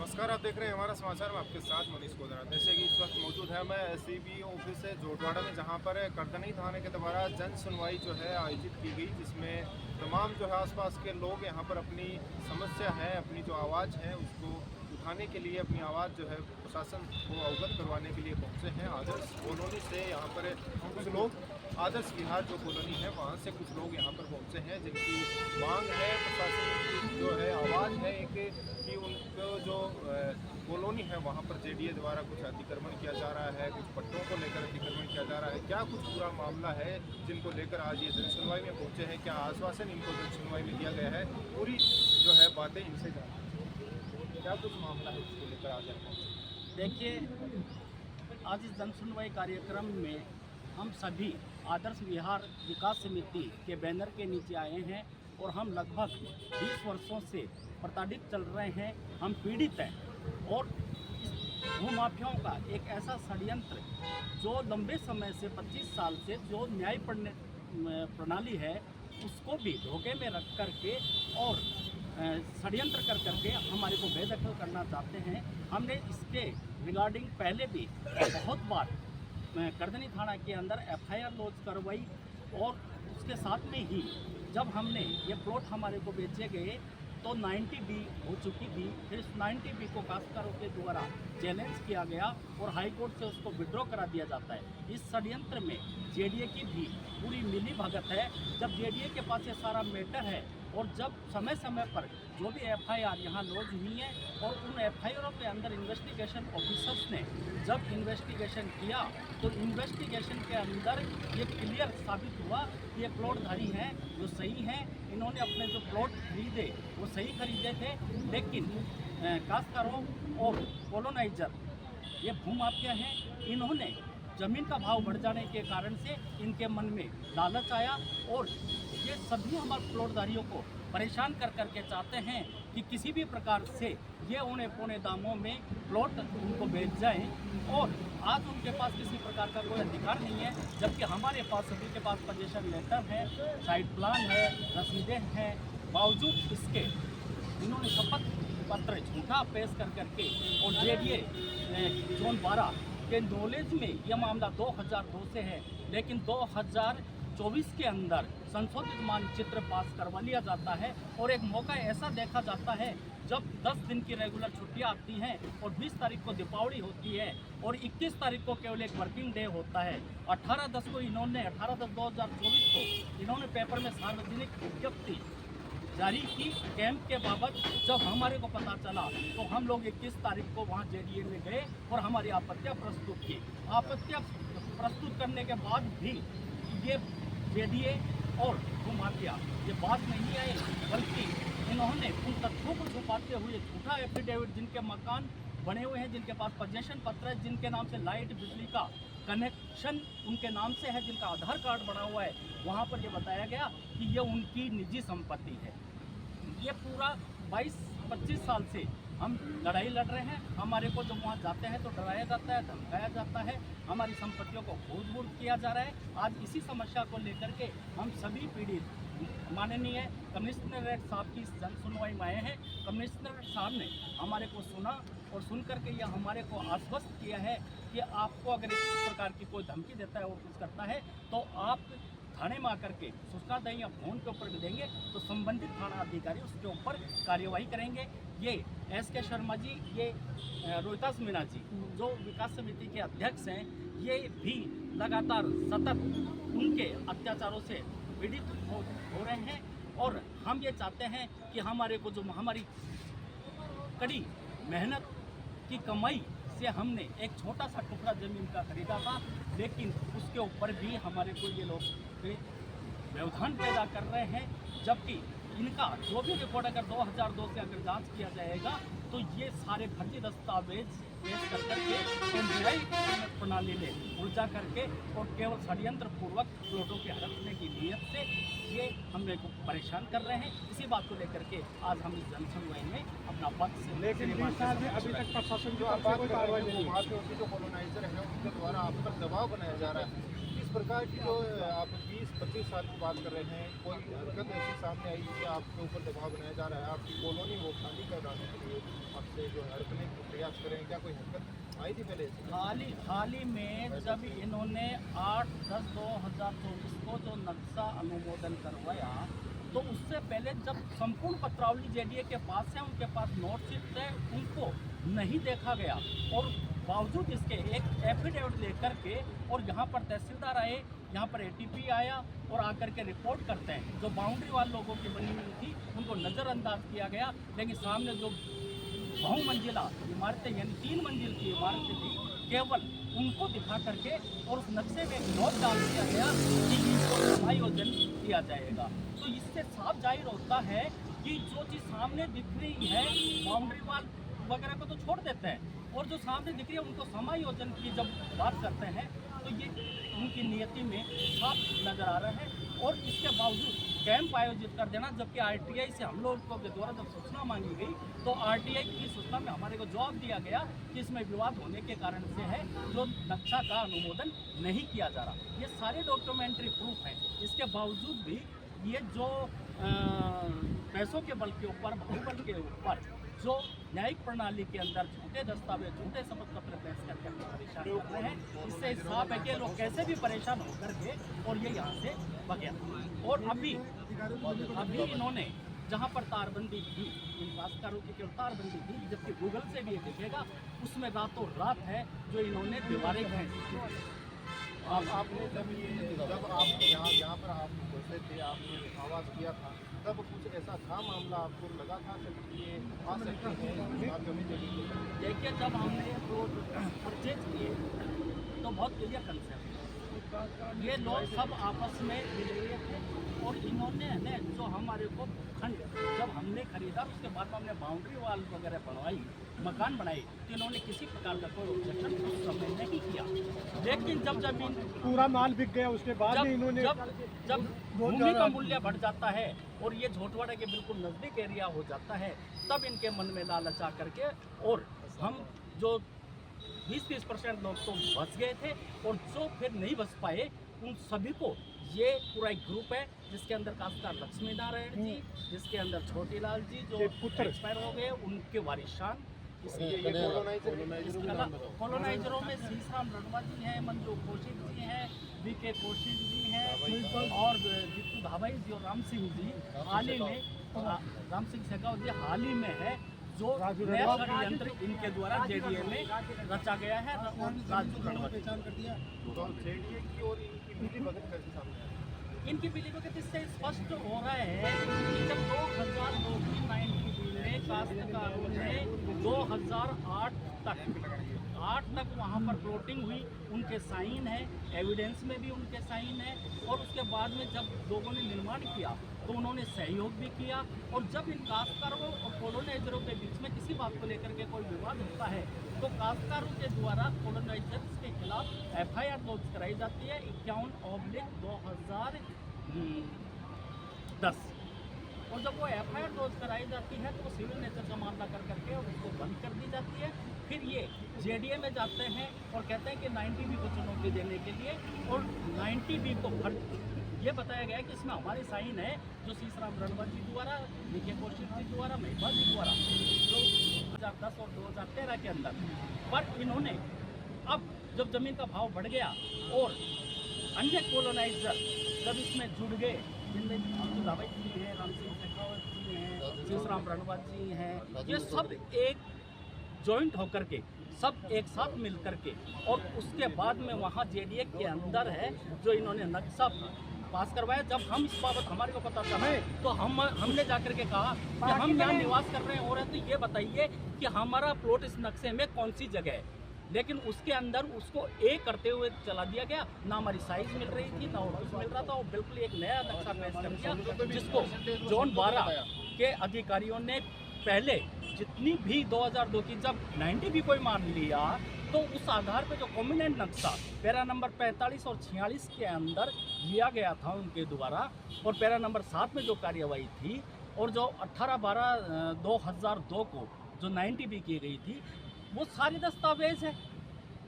नमस्कार, आप देख रहे हैं हमारा समाचार में आपके साथ मनीष कोदरा। जैसे कि इस वक्त मौजूद है मैं एसईबी ऑफिस है जोटवाड़ा में, जहां पर करदनी थाने के द्वारा जन सुनवाई जो है आयोजित की गई, जिसमें तमाम जो है आसपास के लोग यहां पर अपनी समस्या है, अपनी जो आवाज़ है उसको उठाने के लिए, अपनी आवाज़ जो है प्रशासन को अवगत करवाने के लिए पहुँचे हैं। आदर्श कॉलोनी से यहाँ पर कुछ लोग, आदर्श विहार जो कॉलोनी है वहाँ से कुछ लोग यहाँ पर पहुँचे हैं, जिनकी मांग है प्रशासन की जो है आवाज़ है एक कि उनको जो कॉलोनी है वहाँ पर जेडीए द्वारा कुछ अतिक्रमण किया जा रहा है, कुछ पट्टों को लेकर अतिक्रमण किया जा रहा है। क्या कुछ पूरा मामला है जिनको लेकर आज ये जन सुनवाई में पहुँचे हैं, क्या आश्वासन इनको जन सुनवाई में दिया गया है, पूरी जो है बातें इनसे जाना, क्या कुछ मामला है इसको लेकर आज यहाँ पहुँचे। देखिए, आज इस जन सुनवाई कार्यक्रम में हम सभी आदर्श विहार विकास समिति के बैनर के नीचे आए हैं और हम लगभग 20 वर्षों से प्रताड़ित चल रहे हैं, हम पीड़ित हैं। और इस भूमाफियाओं का एक ऐसा षड्यंत्र जो लंबे समय से 25 साल से जो न्याय प्रणाली है उसको भी धोखे में रख करके और षड्यंत्र कर करके हमारे को बेदखल करना चाहते हैं। हमने इसके रिगार्डिंग पहले भी बहुत बार करदनी थाना के अंदर एफआईआर लॉन्च करवाई और उसके साथ में ही जब हमने ये प्लॉट हमारे को बेचे गए तो 90B हो चुकी थी। फिर इस 90B को काश्तकारों के द्वारा चैलेंज किया गया और हाई कोर्ट से उसको विड्रॉ करा दिया जाता है। इस षड्यंत्र में जेडीए की भी पूरी मिली भगत है। जब जेडीए के पास ये सारा मैटर है और जब समय समय पर जो भी एफआईआर यहाँ लॉन्च हुई है और उन एफआईआरों के अंदर इन्वेस्टिगेशन ऑफिसर्स ने जब इन्वेस्टिगेशन किया तो इन्वेस्टिगेशन के अंदर ये क्लियर साबित हुआ कि ये प्लॉटधारी हैं जो सही हैं, इन्होंने अपने जो प्लॉट खरीदे वो सही खरीदे थे। लेकिन काश्तकारों और कॉलोनाइजर ये भूमाफिया हैं, इन्होंने ज़मीन का भाव बढ़ जाने के कारण से इनके मन में लालच आया और ये सभी हमारे प्लॉटधारियों को परेशान कर करके चाहते हैं कि किसी भी प्रकार से ये औने पौने दामों में प्लॉट उनको बेच जाएं। और आज उनके पास किसी प्रकार का कोई अधिकार नहीं है, जबकि हमारे पास सभी के पास पोजीशन लेटर है, साइट प्लान है, रसीदें हैं। बावजूद इसके इन्होंने शपथ पत्र झूठा पेश कर करके और जेडीए जोन 12 के नॉलेज में यह मामला 2002 से है, लेकिन 2024 के अंदर संशोधित मानचित्र पास करवा लिया जाता है। और एक मौका ऐसा देखा जाता है जब 10 दिन की रेगुलर छुट्टियां आती हैं और 20 तारीख को दीपावली होती है और 21 तारीख को केवल एक वर्किंग डे होता है। 18/10 को इन्होंने 18/10/2024 को इन्होंने पेपर में सार्वजनिक विज्ञप्ति जारी की कैंप के बाबत। जब हमारे को पता चला तो हम लोग 21 तारीख को वहां जेडीए में गए और हमारी आपत्तियां प्रस्तुत की। आपत्तियां प्रस्तुत करने के बाद भी ये जेडीए और भूमाफिया ये बात नहीं आए, बल्कि इन्होंने उन तथ्यों को छुपाते हुए झूठा एफिडेविट, जिनके मकान बने हुए हैं, जिनके पास पोजेशन पत्र है, जिनके नाम से लाइट बिजली का कनेक्शन उनके नाम से है, जिनका आधार कार्ड बना हुआ है, वहाँ पर ये बताया गया कि ये उनकी निजी संपत्ति है। ये पूरा 22-25 साल से हम लड़ाई लड़ रहे हैं। हमारे को जब वहाँ जाते हैं तो डराया जाता है, धमकाया जाता है, हमारी संपत्तियों को खूब किया जा रहा है। आज इसी समस्या को लेकर के हम सभी पीड़ित माननीय कमिश्नरेट साहब की जन सुनवाई में आए हैं। कमिश्नरेट साहब ने हमारे को सुना और सुन करके यह हमारे को आश्वस्त किया है कि आपको अगर इस प्रकार की कोई धमकी देता है और कुछ करता है तो आप थाने में आकर के सूचना दें या फ़ोन के ऊपर भी देंगे तो संबंधित थाना अधिकारी उसके ऊपर कार्यवाही करेंगे। ये SK शर्मा जी, ये रोहितास मीणा जी जो विकास समिति के अध्यक्ष हैं, ये भी लगातार सतत उनके अत्याचारों से पीड़ित हो रहे हैं। और हम ये चाहते हैं कि हमारे को जो हमारी कड़ी मेहनत की कमाई से हमने एक छोटा सा टुकड़ा ज़मीन का खरीदा था, लेकिन उसके ऊपर भी हमारे को ये लोग व्यवधान पैदा कर रहे हैं। जबकि इनका जो भी रिकॉर्ड अगर 2002 से अगर जांच किया जाएगा तो ये सारे फर्जी दस्तावेज पेश कर करके न्याय प्रणाली में उलझा करके और केवल षड्यंत्र पूर्वक प्लॉटों के हड़पने की नीयत से ये हमने को परेशान कर रहे हैं। इसी बात को लेकर के आज हम इस जन सुनवाई में अपना पक्ष लेकिन अभी तक प्रशासन जो बात कर रहे हैं, जो कॉलोनाइजर है उनके द्वारा आप पर दबाव बनाया जा रहा है, किस इस प्रकार की जो आप 20-25 साल की बात कर रहे हैं, कोई हरकत ऐसी सामने आई कि आपके ऊपर दबाव बनाया जा रहा है, आपकी कॉलोनी वो खाली कराने के लिए आपसे जो हरकने प्रयास करें, क्या कोई हरकत आई थी पहले? हाल ही में जब इन्होंने 8/10/2024 को जो नक्शा अनुमोदन करवाया, तो उससे पहले जब संपूर्ण पत्रावली जेडीए के पास है, उनके पास नोटशीट है, उनको नहीं देखा गया और बावजूद इसके एक एफिडेविट लेकर के और यहाँ पर तहसीलदार आए, यहाँ पर एटीपी आया और आकर के रिपोर्ट करते हैं। जो बाउंड्री वाल लोगों की बनी हुई थी उनको नज़रअंदाज किया गया, लेकिन सामने जो बहुमंजिला इमारतें यानी 3 मंजिल की इमारतें थी, केवल उनको दिखा करके और उस नक्शे में एक नोट डाल दिया गया कि इसको समायोजन किया जाएगा। तो इससे साफ जाहिर होता है कि जो चीज़ सामने दिख रही है बाउंड्री वाल वगैरह को तो छोड़ देते हैं, और जो सामने दिख रही है उनको समायोजन की जब बात करते हैं तो ये उनकी नियति में साफ नज़र आ रहा है। और इसके बावजूद कैंप आयोजित कर देना, जबकि आरटीआई से हम लोगों के द्वारा जब सूचना मांगी गई तो आरटीआई की सूचना में हमारे को जवाब दिया गया कि इसमें विवाद होने के कारण से है जो नक्शा का अनुमोदन नहीं किया जा रहा। ये सारे डॉक्यूमेंट्री प्रूफ हैं। इसके बावजूद भी ये जो पैसों के बल के ऊपर, बाहुबल के ऊपर जो न्यायिक प्रणाली के अंदर झूठे दस्तावेज, झूठे शपथ पत्र पेश करके परेशान कर रहे हैं, इससे साफ है कि लोग कैसे भी परेशान होकर के और ये यहाँ से भगे। और अभी इन्होंने जहाँ पर तारबंदी की, इन काश्तकारों की केवल तारबंदी की, जबकि गूगल से भी ये दिखेगा उसमें रातों रात है जो इन्होंने दीवारें खींची। आपने जब आप यहाँ पर आप बैठे थे, आपने आवाज़ किया था, तब कुछ ऐसा था मामला, आपको लगा था कि ये आ सकते हैं आप जमीन जमीन? देखिए, जब हमने रोड परचेज किए तो बहुत क्लियर कंसेप्ट, ये लोग सब आपस में मिल रहे थे और इन्होंने जो हमारे को खंड जब हमने खरीदा उसके बाद हमने बाउंड्री वाल वगैरह बनवाई, मकान बनाए, तो इन्होंने किसी प्रकार का कोई ऑब्जेक्शन उस समय नहीं किया। लेकिन जब जमीन पूरा माल बिक गया उसके बाद में इन्होंने जब भूमि का मूल्य बढ़ जाता है और ये झोटवाड़ा के बिल्कुल नज़दीक एरिया हो जाता है, तब इनके मन में लालच आ करके और हम जो 20-30% लोग तो बच गए थे और जो फिर नहीं बच पाए उन सभी को, ये पूरा एक ग्रुप है जिसके अंदर काश्तकार लक्ष्मी नारायण जी, जिसके अंदर छोटीलाल जी जो एक्सपायर हो गए, उनके वारिशान, कॉलोनाइजरों में सीसराम रणवा जी हैं, मंजू कौशिक जी हैं, बीके कौशिक जी हैं और जीतू धाबाई जी और राम सिंह जी हाल ही में, राम सिंह शेखावत जी हाल ही में है जो नया षड्यंत्र इनके द्वारा जेडीए में रचा गया है। राजू रणवा जेडीए की और इनकी मिली भगत कैसे सामने आई? इनकी मिलीभगत इससे स्पष्ट हो रहा है कि जब 2002 की 90 में काश्तकारों ने 2008 तक वहाँ पर प्लॉटिंग हुई, उनके साइन है, एविडेंस में भी उनके साइन है, और उसके बाद में जब लोगों ने निर्माण किया तो उन्होंने सहयोग भी किया। और जब इन काश्तकारों और कॉलोनाइजरों के बीच में किसी बात को लेकर के कोई विवाद होता है तो काश्तकारों के द्वारा कॉलोनाइजर्स के खिलाफ FIR दर्ज कराई जाती है 51/2010। और जब वो FIR दर्ज कराई जाती है तो वो सिविल नेचर का मामला कर करके उसको बंद कर दी जाती है। फिर ये जेडीए में जाते हैं और कहते हैं कि 90B को चुनौती देने के लिए, और 90B को ये बताया गया कि इसमें हमारे साइन है जो सीसराम रणवा जी द्वारा, बीके कौशिक जी द्वारा, महिबा जी द्वारा, जो 2010 और 2013 के अंदर। पर इन्होंने अब जब ज़मीन का भाव बढ़ गया और अन्य कॉलोनाइजर जब इसमें जुड़ गए, जिनमें जीतू धाबाई जी हैं, राम सिंह शेखावत जी हैं, सीसराम रणवा जी हैं, ये सब एक जॉइंट होकर के, सब एक साथ मिल करके, और उसके बाद में वहाँ जेडीए के अंदर है जो इन्होंने नक्शा पास करवाया। जब हम इस बाबत हमारे को पता चला तो हमने जाकर के कहा कि हम यहाँ निवास कर रहे हो रहे हैं, तो ये बताइए कि हमारा प्लॉट इस नक्शे में कौन सी जगह है। लेकिन उसके अंदर उसको ए करते हुए चला दिया गया, ना हमारी साइज मिल रही थी, ना ऑफिस मिल रहा था, और बिल्कुल एक नया नक्शा पेश कर दिया जिसको जोन 12 के अधिकारियों ने पहले जितनी भी 2002 की जब 90B कोई मान लिया तो उस आधार पे जो कॉम्बिनेंट नक्शा पैरा नंबर 45 और 46 के अंदर लिया गया था उनके द्वारा, और पैरा नंबर 7 में जो कार्यवाही थी, और जो 18/12/2002 को जो 90B की गई थी, वो सारी दस्तावेज है।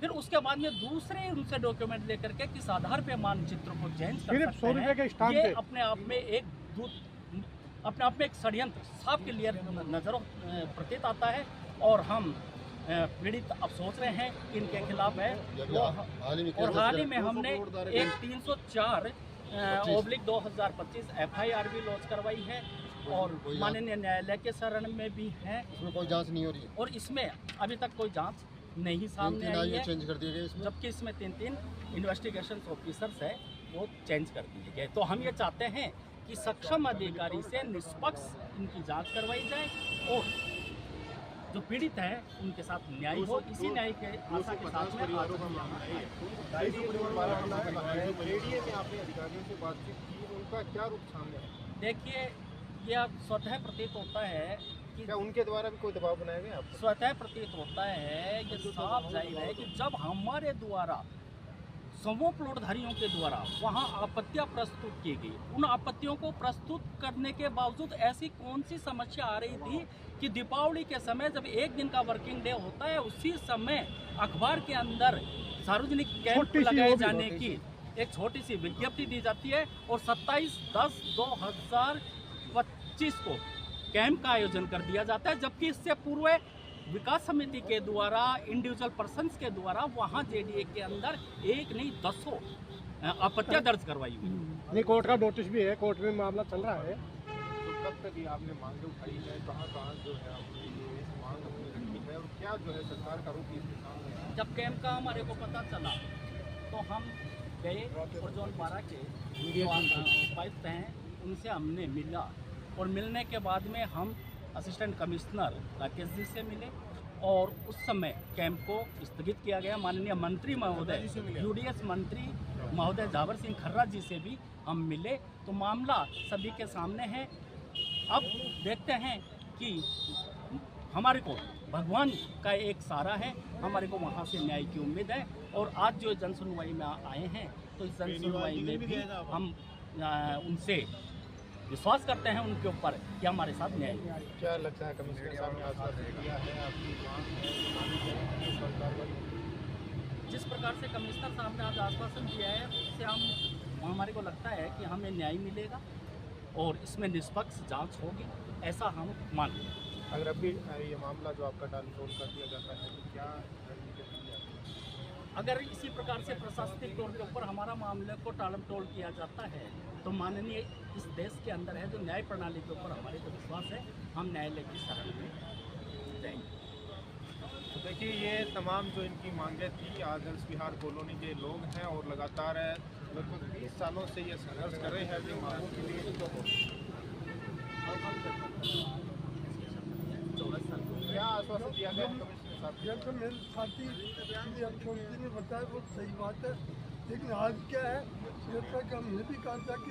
फिर उसके बाद में दूसरे उनसे डॉक्यूमेंट लेकर के किस आधार पे मानचित्र को चेंज कर सिर्फ 100 सकते रुपए के हैं, स्टाम्प ये पे। अपने आप में एक षड्यंत्र साफ क्लियर नजरों प्रतीत आता है। और हम पीड़ित अब सोच रहे हैं कि इनके खिलाफ है और हाल ही में हमने एक 304 ऑब्लिक 2025 FIR भी लॉन्च करवाई है और माननीय न्यायालय के शरण में भी है। इसमें कोई जांच नहीं हो रही है और इसमें अभी तक कोई जांच नहीं सामने आई है, चेंज कर दिए गए इसमें। जबकि इसमें 3 इन्वेस्टिगेशन ऑफिसर्स है वो चेंज कर दिए गए। तो हम ये चाहते हैं कि सक्षम अधिकारी से निष्पक्ष इनकी जांच करवाई जाए और जो पीड़ित है उनके साथ न्याय हो। इसी न्याय के आशा के साथ में आज हम यहाँ आए हैं। मीडिया में आपने अधिकारियों से बातचीत की, उनका क्या रूप सामने है? देखिए, ये अब स्वतः प्रतीत होता है कि क्या उनके द्वारा भी कोई दबाव बनाया गया आपको? स्वतः प्रतीत होता है, ये साफ जाहिर है कि जब हमारे द्वारा समूह प्लॉटधारियों के द्वारा वहां आपत्तियां प्रस्तुत की गई, उन आपत्तियों को प्रस्तुत करने के बावजूद ऐसी कौन सी समस्या आ रही थी कि दीपावली के समय जब एक दिन का वर्किंग डे होता है उसी समय अखबार के अंदर सार्वजनिक कैंप लगाए जाने की एक छोटी सी विज्ञप्ति दी जाती है और 27/10/2025 को कैंप का आयोजन कर दिया जाता है, जबकि इससे पूर्व विकास समिति के द्वारा इंडिविजुअल पर्सन्स के द्वारा वहां JDA के अंदर एक नहीं 10 आपत्तियां दर्ज करवाई हुई। नहीं, कोर्ट का नोटिस भी है, कोर्ट में मामला चल रहा है। तो कब तक ये आपने मांगे उठाई है, कहाँ जो है आपकी ये मांग अपनी रखी है और क्या जो है सरकार का रुख इसके सामने है? जब कैंप का हमारे को पता चला तो हम गए और जोन 12 के जो उपायुक्त हैं उनसे हमने मिला और मिलने के बाद में हम असिस्टेंट कमिश्नर राकेश जी से मिले और उस समय कैंप को स्थगित किया गया। माननीय मंत्री महोदय UDS मंत्री महोदय जावर सिंह खर्रा जी से भी हम मिले, तो मामला सभी के सामने है। अब देखते हैं कि हमारे को भगवान का एक सहारा है, हमारे को वहाँ से न्याय की उम्मीद है। और आज जो जन सुनवाई में आए हैं तो इस जन सुनवाई में भी हम उनसे विश्वास करते हैं उनके ऊपर कि हमारे साथ न्याय होगा। क्या लगता है कमिश्नर साहब ने आश्वासन दिया है आपकी मांग है? जिस प्रकार से कमिश्नर साहब ने आज आश्वासन दिया है उससे हमारे को लगता है कि हमें न्याय मिलेगा और इसमें निष्पक्ष जांच होगी, ऐसा हम मानते हैं। अगर अभी ये मामला जो आपका टाल मटोल कर दिया जाता है तो क्या रणनीति होगी आपकी? अगर इसी प्रकार से प्रशासनिक तौर के ऊपर हमारा मामले को टालमटोल किया जाता है तो माननीय इस देश के अंदर है जो न्याय प्रणाली के ऊपर हमारे को विश्वास है, हम न्यायालय की शरण में जाएंगे। तो देखिए, ये तमाम जो इनकी मांगें थी आदर्श विहार कॉलोनी के लोग हैं और लगातार लगभग 20 सालों से ये संघर्ष कर रहे हैं अपनी मांगों के लिए। क्या आश्वासन दिया गया कमिश्नर साहब? जैसे मेरे साथी अक्षोजी ने बताया वो सही बात है, लेकिन आज क्या है, जैसा कि हमने भी कहा था कि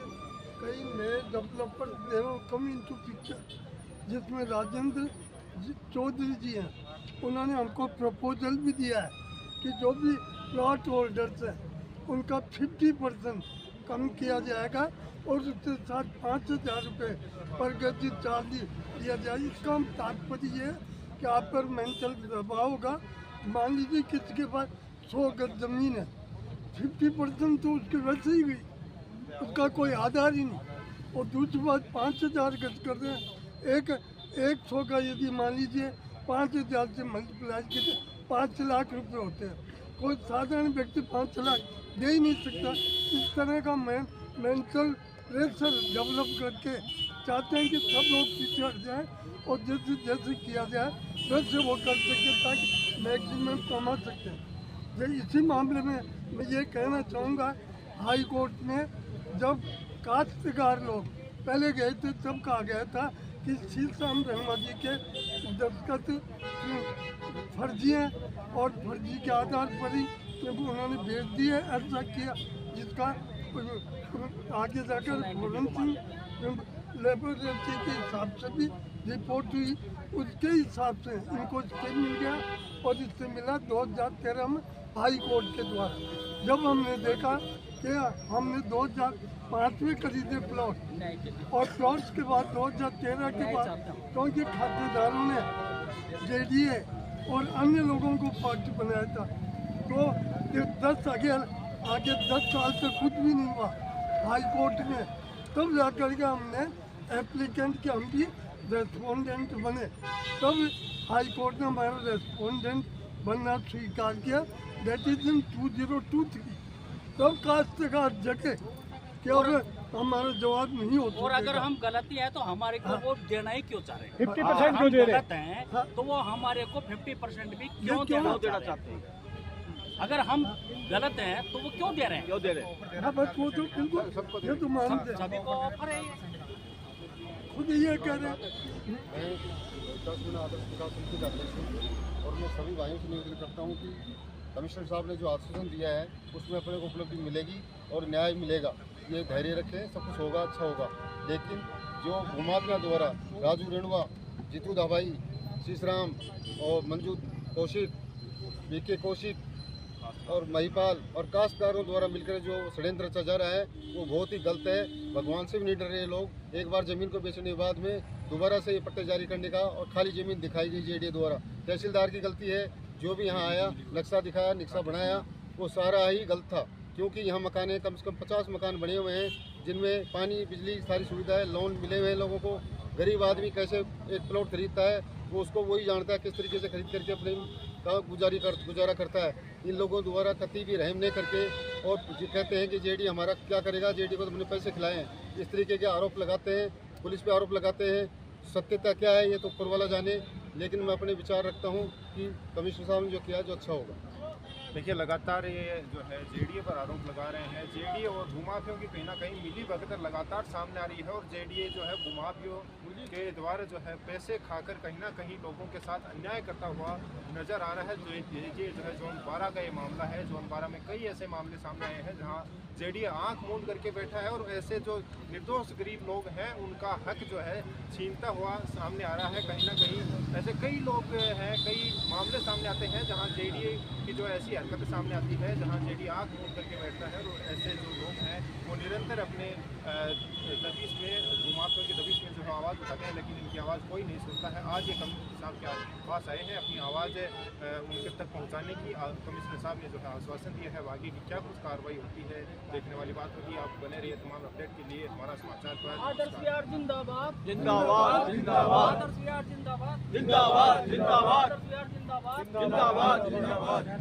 कई नए डेवलपर दे कम इनटू पिक्चर, जिसमें राजेंद्र चौधरी जी हैं, उन्होंने हमको प्रपोजल भी दिया है कि जो भी प्लॉट होल्डर्स हैं उनका 50% कम किया जाएगा और उसके साथ 5,000 रुपये पर गज चार्ज दिया जाए। इसका हम तात्पर्य ये है कि आप पर मेंटल दबाव होगा। मान लीजिए किसी के पास 100 गज ज़मीन है, 50% तो उसके वैसे ही गई, उसका कोई आधार ही नहीं। और दूसरी बात 5,000 गज कर रहे हैं, एक 100 का यदि मान लीजिए 5,000 से मल्टीप्लाई कीजिए 5 लाख रुपए होते हैं। कोई साधारण व्यक्ति 5 लाख दे ही नहीं सकता। इस तरह का मेंटल प्रेशर डेवलप करके चाहते हैं कि सब लोग पीछे हट जाएँ और जैसे जैसे किया जाए वैसे वो कर सके ताकि मैक्सिमम कमा सकते हैं। इसी मामले में मैं ये कहना चाहूँगा, हाई कोर्ट में जब काश्तकार लोग पहले गए थे तब कहा गया था कि सीताराम रहमा जी के दस्तखत फर्जी हैं और फर्जी के आधार पर ही उन्होंने भेज दिए। ऐसा किया जिसका आगे जाकर फॉरेंसिक लेबोरेटरी के हिसाब से भी रिपोर्ट हुई, उसके हिसाब से इनको स्टे मिल गया और इससे मिला 2013 में हाई कोर्ट के द्वारा। जब हमने देखा कि हमने 2005 में खरीदे प्लॉट और प्लॉट्स के बाद 2013 के बाद क्योंकि खातेदारों ने JDA और अन्य लोगों को पार्टी बनाया था, तो ये 10 आगे 10 साल से कुछ भी नहीं हुआ हाई कोर्ट में, तब जा करके हमने एप्लीकेंट के हम भी रेस्पोंडेंट बने, तब हाई कोर्ट ने हमारा रेस्पोंडेंट बनना स्वीकार किया। That is in 2023। तब काश्तकार जगे कि अब हमारा जवाब नहीं होता। और अगर हम गलती है तो हमारे को वोट देना ही क्यों चाह रहे हैं? 50% क्यों दे रहे गलत हैं तो वो हमारे को 50% भी क्यों देना चाहते हैं? अगर हम गलत हैं तो वो क्यों दे रहे हैं? हाँ बस वो तो बिल्कुल ये तो मानते हैं, सभी को ऑफर है। खुद ये कह रहे हैं। मैं 10 दिन आदर्श विकास समिति का अध्यक्ष हूँ और मैं सभी भाइयों से निवेदन करता हूँ कि कमिश्नर साहब ने जो आश्वासन दिया है उसमें अपने को उपलब्धि मिलेगी और न्याय मिलेगा। ये धैर्य रखें, सब कुछ होगा, अच्छा होगा। लेकिन जो भूमाफिया द्वारा राजू रेणुआ, जीतू दाभाई, शीशराम और मंजू कौशिक, बीके कौशिक और महिपाल और काश्तकारों द्वारा मिलकर जो षड्यंत्र रचा जा रहा है वो बहुत ही गलत है। भगवान से भी नहीं डर रहे लोग। एक बार ज़मीन को बेचने के बाद में दोबारा से ये पट्टे जारी करने का और खाली ज़मीन दिखाई गई जेडीए द्वारा। तहसीलदार की गलती है, जो भी यहाँ आया नक्शा दिखाया, नक्शा बनाया, वो सारा ही गलत था। क्योंकि यहाँ मकान कम से कम 50 मकान बने हुए हैं जिनमें पानी, बिजली, सारी सुविधाएं, लोन मिले हुए हैं लोगों को। गरीब आदमी कैसे एक प्लॉट खरीदता है वो उसको वही जानता है, किस तरीके से खरीद करके अपने का गुजारा करता है। इन लोगों द्वारा कतई भी रहम नहीं करके और कहते हैं कि जेडी हमारा क्या करेगा, जेडी को तो हमने पैसे खिलाए हैं, इस तरीके के आरोप लगाते हैं, पुलिस पे आरोप लगाते हैं। सत्यता क्या है ये तो ऊपर वाला जाने, लेकिन मैं अपने विचार रखता हूँ कि कमिश्नर साहब ने जो किया जो अच्छा होगा। देखिए, लगातार ये जो है जेडीए पर आरोप लगा रहे हैं। जेडीए और भूमाफियों की कहीं ना कहीं मिली भगत लगातार सामने आ रही है और जेडीए जो है भूमाफियों के द्वारा जो है पैसे खाकर कहीं ना कहीं लोगों के साथ अन्याय करता हुआ नजर आ रहा है। जो ये जो है जोन 12 का ये मामला है, जोन 12 में कई ऐसे मामले सामने आए हैं जहाँ जेडीए आंख मूंद करके बैठा है और ऐसे जो निर्दोष गरीब लोग हैं उनका हक जो है छीनता हुआ सामने आ रहा है। कहीं ना कहीं ऐसे कई लोग हैं, कई मामले सामने आते हैं जहां जेडीए की जो ऐसी हरकत सामने आती है, जहां जेडीए आंख मूंद करके बैठता है और ऐसे जो लोग हैं वो निरंतर अपने दबिश में, भूमाफियों की दबिश में जो है आवाज़ उठाते हैं, लेकिन इनकी आवाज़ कोई नहीं सुनता है। आज ये कमिश्नर साहब के पास आए हैं अपनी आवाज़ उनके तक पहुँचाने की। कमिश्नर साहब ने जो है आश्वासन दिया है, आगे की क्या कुछ कार्रवाई होती है देखने वाली बात होगी। आप बने रहिए तमाम अपडेट के लिए। हमारा समाचार आदर्श बिहार जिंदाबाद, जिंदाबाद जिंदाबाद, आदर्श बिहार जिंदाबाद, जिंदाबाद जिंदाबाद, आदर्श बिहार जिंदाबाद, जिंदाबाद जिंदाबाद।